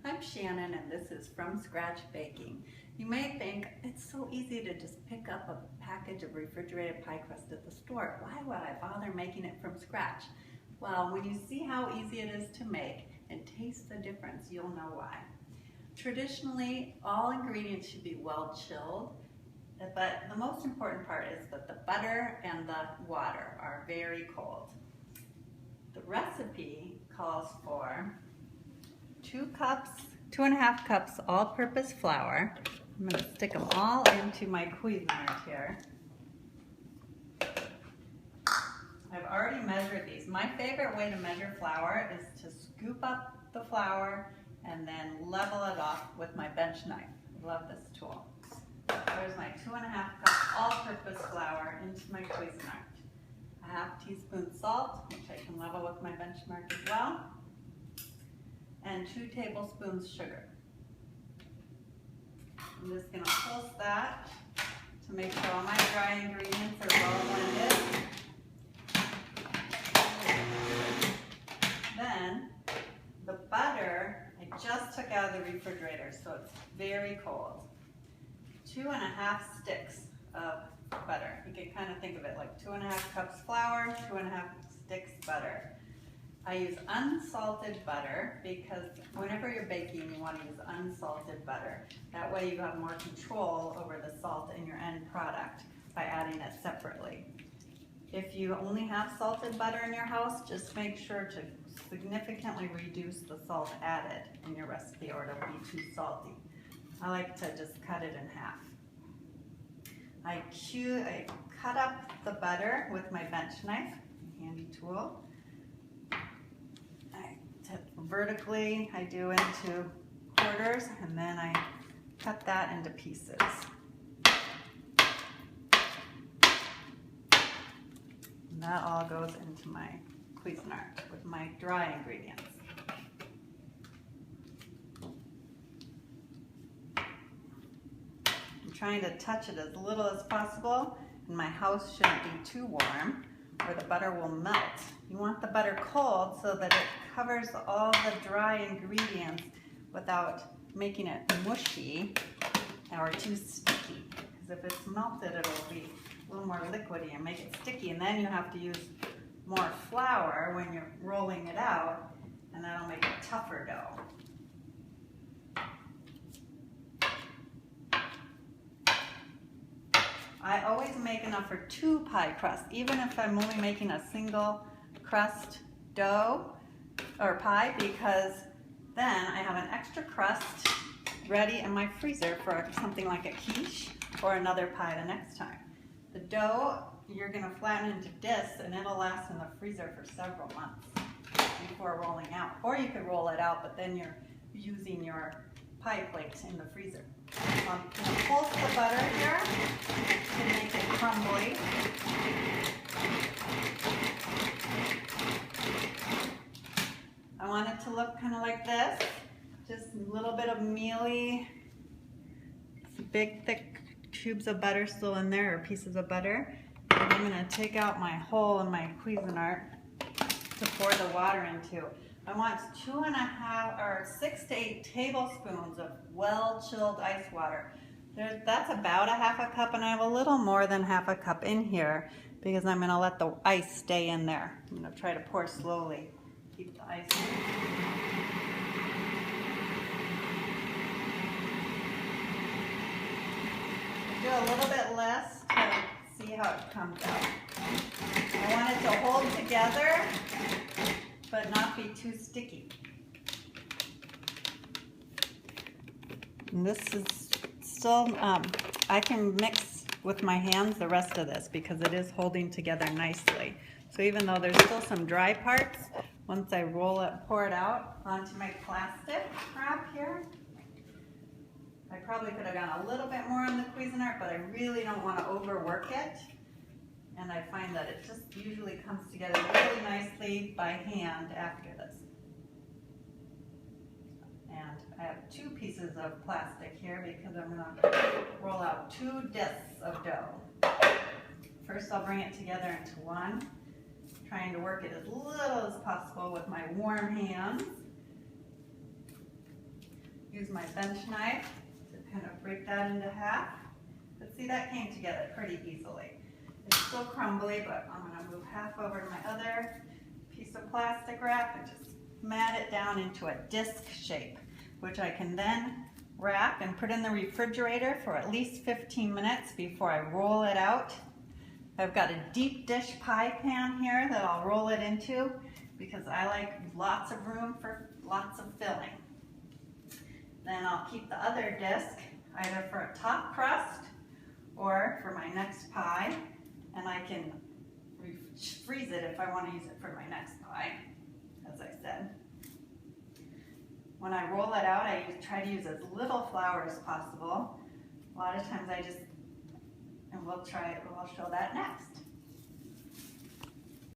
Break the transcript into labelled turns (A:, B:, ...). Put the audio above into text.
A: I'm Shannon and this is From Scratch Baking. You may think it's so easy to just pick up a package of refrigerated pie crust at the store. Why would I bother making it from scratch? Well, when you see how easy it is to make and taste the difference, you'll know why. Traditionally, all ingredients should be well chilled, but the most important part is that the butter and the water are very cold. The recipe calls for 2.5 cups all-purpose flour. I'm going to stick them all into my Cuisinart here. I've already measured these. My favorite way to measure flour is to scoop up the flour and then level it off with my bench knife. I love this tool. There's my 2.5 cups all-purpose flour into my Cuisinart. A half teaspoon salt, which I can level with my benchmark as well, and 2 tablespoons sugar. I'm just going to pulse that to make sure all my dry ingredients are well blended. Then the butter I just took out of the refrigerator, so it's very cold. 2.5 sticks of butter. You can kind of think of it like 2.5 cups flour, 2.5 sticks butter. I use unsalted butter because whenever you're baking, you want to use unsalted butter. That way you have more control over the salt in your end product by adding it separately. If you only have salted butter in your house, just make sure to significantly reduce the salt added in your recipe or it'll be too salty. I like to just cut it in half. I cut up the butter with my bench knife, a handy tool. Vertically, I do into quarters, and then I cut that into pieces. And that all goes into my Cuisinart with my dry ingredients. I'm trying to touch it as little as possible, and my house shouldn't be too warm or the butter will melt. You want the butter cold so that it covers all the dry ingredients without making it mushy or too sticky. Because if it's melted, it'll be a little more liquidy and make it sticky, and then you have to use more flour when you're rolling it out, and that'll make a tougher dough. I always make enough for 2 pie crusts, even if I'm only making a single crust dough or pie, because then I have an extra crust ready in my freezer for something like a quiche or another pie the next time. The dough you're going to flatten into discs and it'll last in the freezer for several months before rolling out. Or you could roll it out, but then you're using your pie plates in the freezer. I'm going to pulse the butter here to make it crumbly. I want it to look kind of like this, just a little bit of mealy, big thick cubes of butter still in there, or pieces of butter. And I'm going to take out my hole in my Cuisinart to pour the water into. I want 6 to 8 tablespoons of well-chilled ice water. That's about a half a cup, and I have a little more than half a cup in here because I'm going to let the ice stay in there. I'm going to try to pour slowly. Keep the ice in. Do a little bit less to see how it comes out. I want it to hold together but not be too sticky. And this is still, I can mix with my hands the rest of this because it is holding together nicely. So even though there's still some dry parts, once I pour it out onto my plastic wrap here, I probably could have gone a little bit more on the Cuisinart, but I really don't want to overwork it. And I find that it just usually comes together really nicely by hand after this. And I have 2 pieces of plastic here because I'm going to roll out 2 discs of dough. First I'll bring it together into one, trying to work it as little as possible with my warm hands. use my bench knife to kind of break that into half. But see, that came together pretty easily. It's still crumbly, but I'm gonna move half over to my other piece of plastic wrap and just mat it down into a disc shape, which I can then wrap and put in the refrigerator for at least 15 minutes before I roll it out. I've got a deep dish pie pan here that I'll roll it into because I like lots of room for lots of filling. Then I'll keep the other disc either for a top crust or for my next pie, and I can freeze it if I want to use it for my next pie, as I said. When I roll it out, I try to use as little flour as possible. A lot of times I just, and we'll show that next.